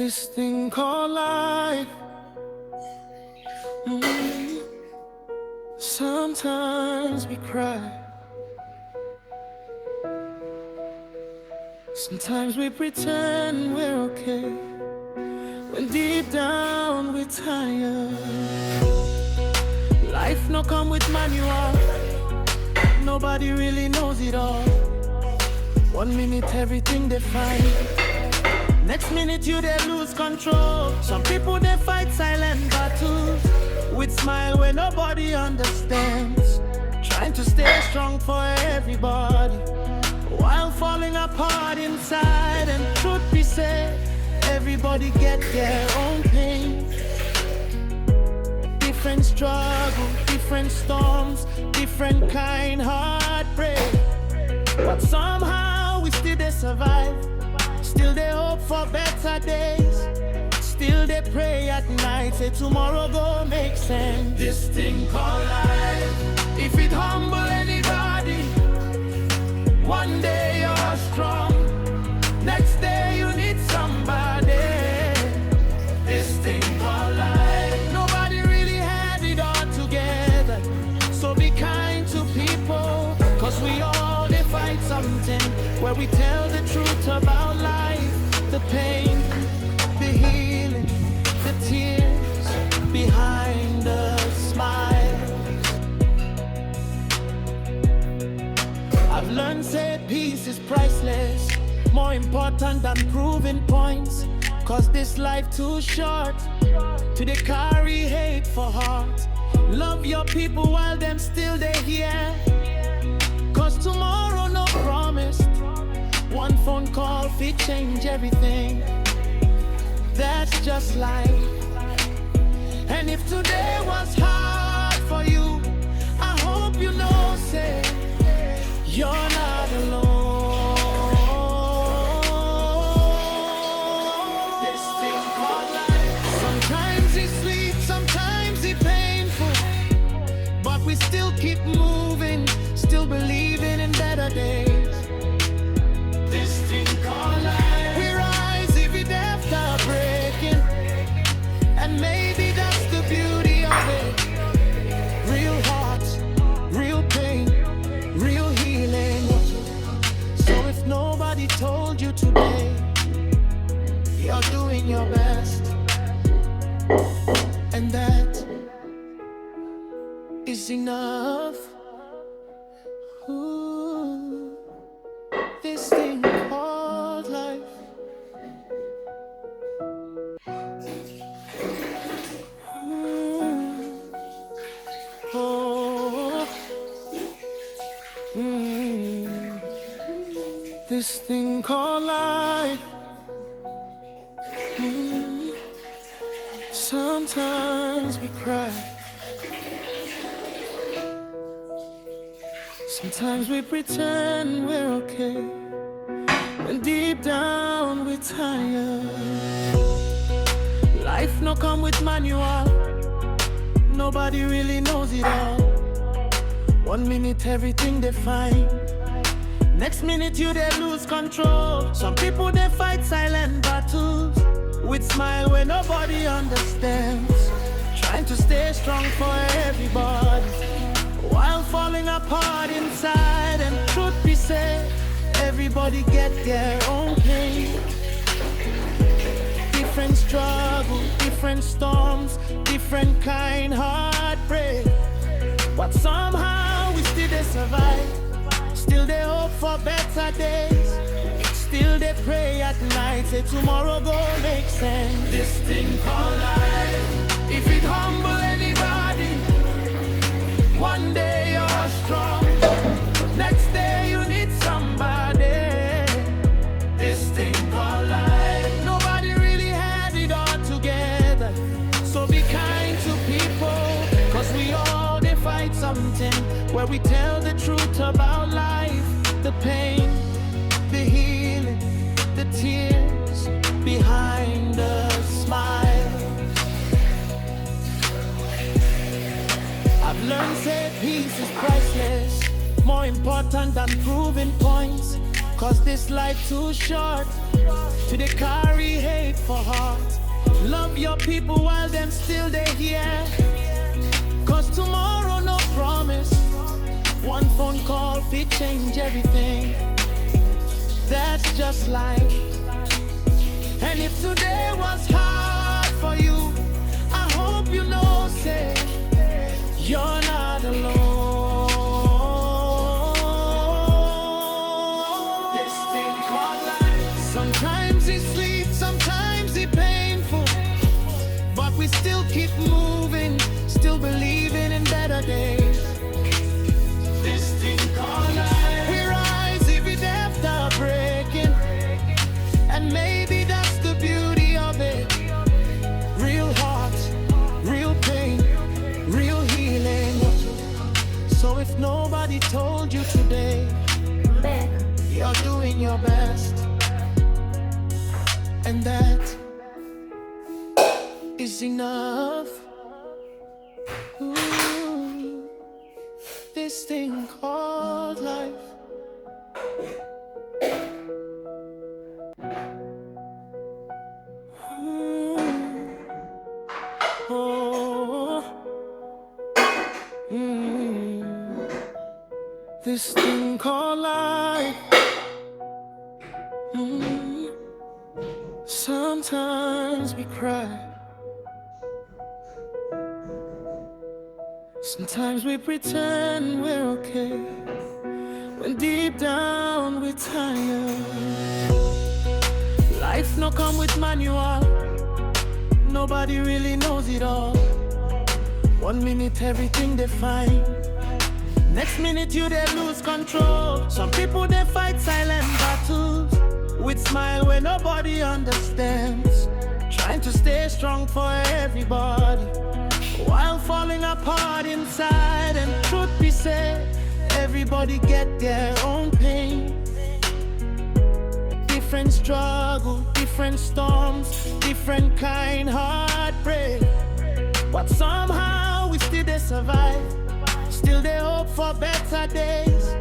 This thing called life. Sometimes we cry. Sometimes we pretend we're okay, when deep down we're tired. Life no come with manual. Nobody really knows it all. 1 minute everything they find, next minute you they lose control. Some people they fight silent battles with smile where nobody understands, trying to stay strong for everybody while falling apart inside. And truth be said, everybody get their own pain. Different struggle, different storms, different kind heartbreak, but somehow we still they survive. Still they hope for better days. Still they pray at night, say tomorrow go make sense. This thing called life, if it humble anybody, one day you're strong, next day you need somebody. This thing called life, nobody really had it all together. So be kind to people, cause we all they fight something where we tell the truth about life. The pain, the healing, the tears behind the smile. I've learned that peace is priceless, more important than proving points. Cause this life too short to they carry hate for heart. Love your people while them still they here, cause tomorrow no promised. One phone call fit change everything. That's just life. And if today was hard for you, I hope you know, say, you're not alone. This thing called life, sometimes it's sweet, sometimes it's painful, but we still keep moving, still believing in better days. This thing called life, we rise even after breaking, and maybe that's the beauty of it. Real hearts, real pain, real healing. So if nobody told you today, you're doing your best, and that is enough. Ooh, this thing called life. Oh, this thing called life. Sometimes we cry. Sometimes we pretend we're okay, when deep down we're tired. Life no come with manual. Nobody really knows it all. 1 minute everything they find, next minute you they lose control. Some people they fight silent battles with smile where nobody understands, trying to stay strong for everybody while falling apart inside. And truth be said, everybody get their own pain. Different struggle, different storms, different kind heartbreak, but somehow we still they survive. Still they hope for better days. Still they pray at night, say tomorrow go make sense. This thing called life, if it humble anybody, one day you're strong, next day you need somebody. This thing called life, nobody really had it all together. So be kind to people, cause we all they fight something where we tell the truth about life. The pain, the healing, the tears behind the smile. I've learned that peace is priceless, more important than proving points. Cause this life too short To they carry hate for heart. Love your people while them still they here. Cause tomorrow no promise. One phone call fit change everything. That's just life. And if today was hard for you, I hope you know, say, you're not alone. This thing called life. Sometimes it's sweet, sometimes it's painful, but we still keep moving, still believing in better days. This thing called life. We rise even after breaking, and maybe that's the beauty of it. Real heart, real pain, real healing. So if nobody told you today, you're doing your best, and that is enough. Ooh, this thing called life. This thing called life. Sometimes we cry, sometimes we pretend we're okay, when deep down we're tired. Life no come with manual, nobody really knows it all. 1 minute everything they fine, next minute you they lose control. Some people they fight silent battles with smile where nobody understands, trying to stay strong for everybody while falling apart inside. And truth be said, everybody get their own pain. Different struggle, different storms, different kind heartbreak, but somehow we still they survive. Still they hope for better days.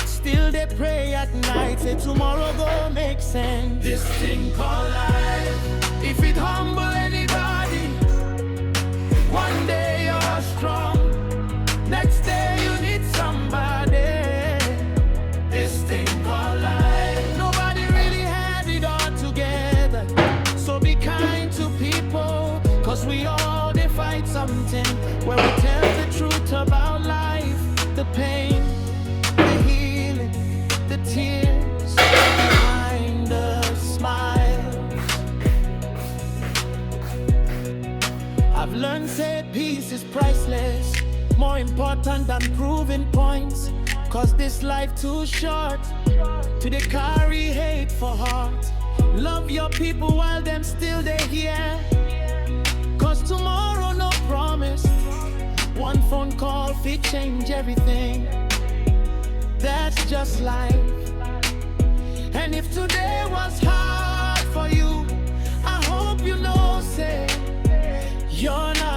Still they pray at night, say tomorrow go make sense. This thing called life, if it humble anybody, one day you're strong, next day you need somebody. This thing called life, nobody really had it all together. So be kind to people, cause we all they fight something, where we tell the truth about life, the pain, the healing, the tears behind the smiles. I've learned that peace is priceless, more important than proving points, cause this life too short to they carry hate for heart. Love your people while them still they here, cause tomorrow no promise. One phone call fit change everything. That's just life. And if today was hard for you, I hope you know, say, you're not